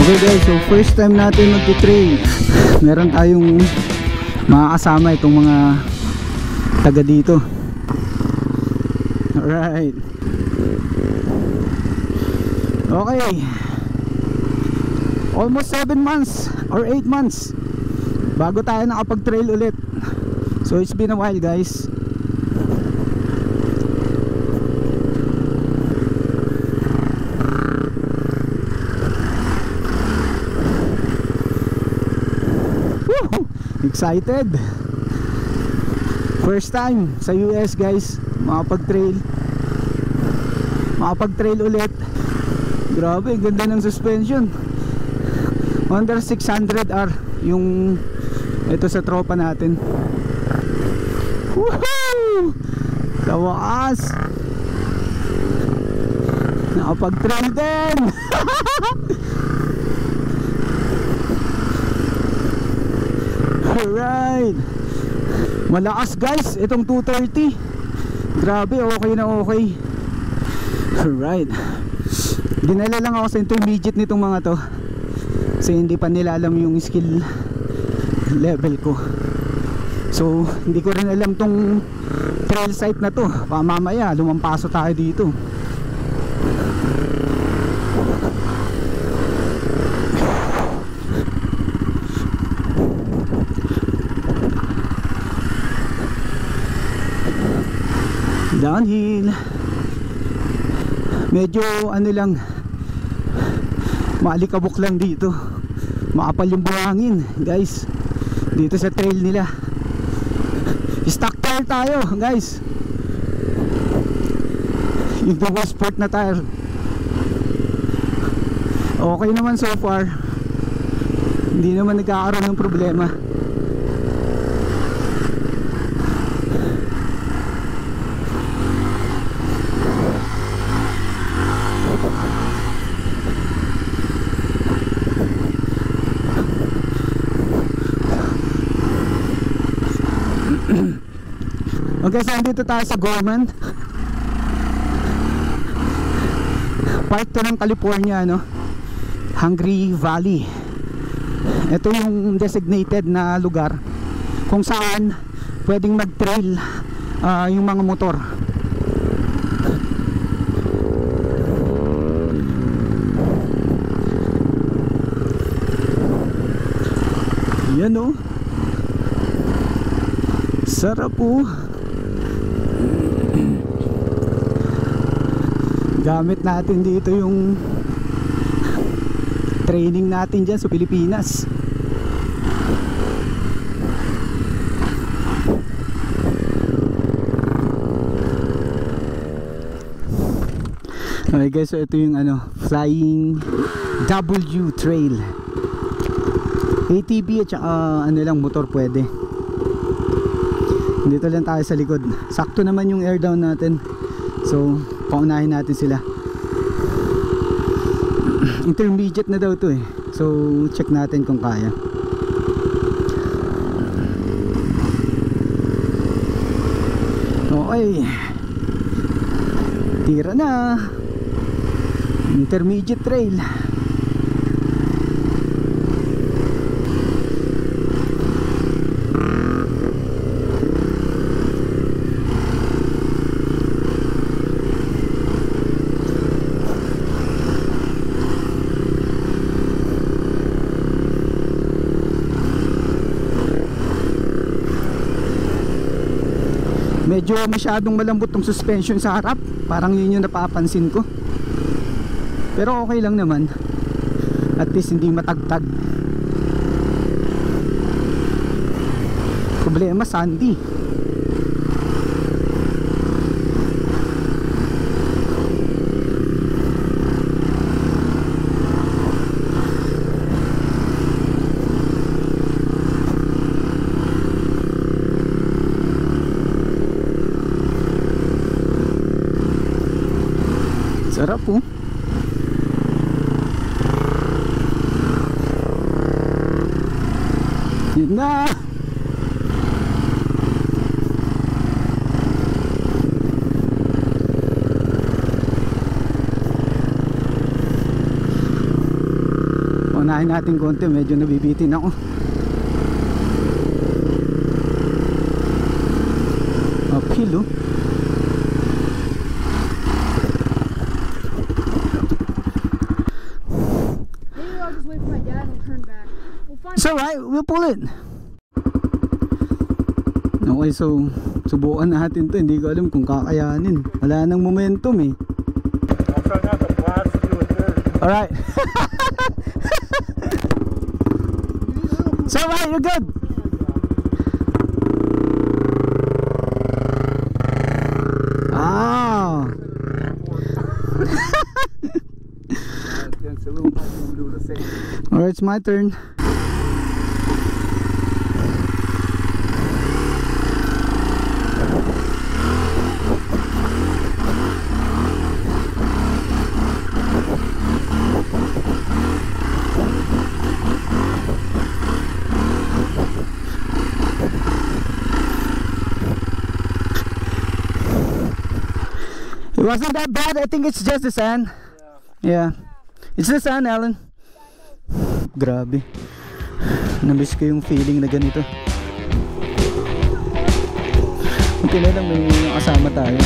Okay guys, so first time natin magti-trail. Meron tayong makakasama itong mga taga dito. Alright. Okay. Almost 7 months or 8 months bago tayo nakapag-trail ulit. So it's been a while guys. Excited. First time sa US guys, makapag-trail ulit. Grabe, ganda ng suspension. Under 600R yung ito sa tropa natin. Woohoo! Tawaas. Nakapag-trail din. Alright. Malakas guys itong 230. Grabe, okay na okay. Alright. Dinala lang ako sa intermediate nitong mga to kasi hindi pa nila alam yung skill level ko. So hindi ko rin alam tong trail site na to. Mamaya lumampaso tayo dito. Downhill. Medyo ano lang, maalikabok lang dito. Maapal yung buhangin guys dito sa trail nila. Stock tire tayo guys. Yung double sport na tire. Okay naman so far. Hindi naman nagkakaroon ng problema. Okay, so dito tayo sa Gorman. Part to ng California, no? Hungry Valley. Ito yung designated na lugar kung saan pwedeng mag-trail yung mga motor. Yan, no? Sarap po. Gamit natin dito yung training natin dyan sa Pilipinas. Okay guys, so ito yung Flying W Trail. ATV at saka lang motor pwede. Dito lang tayo sa likod. Sakto naman yung air down natin. So paunahin natin sila. Intermediate na daw to eh. So check natin kung kaya. Okay. Tira na. Intermediate trail. Medyo masyadong malambot tong suspension sa harap. Parang yun yung napapansin ko. Pero okay lang naman. At least hindi matagtag. Problema sandy. Sarap po. Yun na. Unahin natin konti, medyo nabibitin ako. Uphill oh. Maybe I'll just wait for my dad and turn back. We'll find It's alright, we'll pull it. Okay, so subukan natin to. Hindi ko alam kung kakayanin. Wala nang momentum eh. I'll try not to blast you with dirt. Alright. It's alright, you're good. Ah. Alright, it's my turn. It wasn't that bad. I think it's just the sand. Yeah. It's the sand, Alan. Grabe. Namiss ko yung feeling na ganito. Buti na lang may kasama tayo.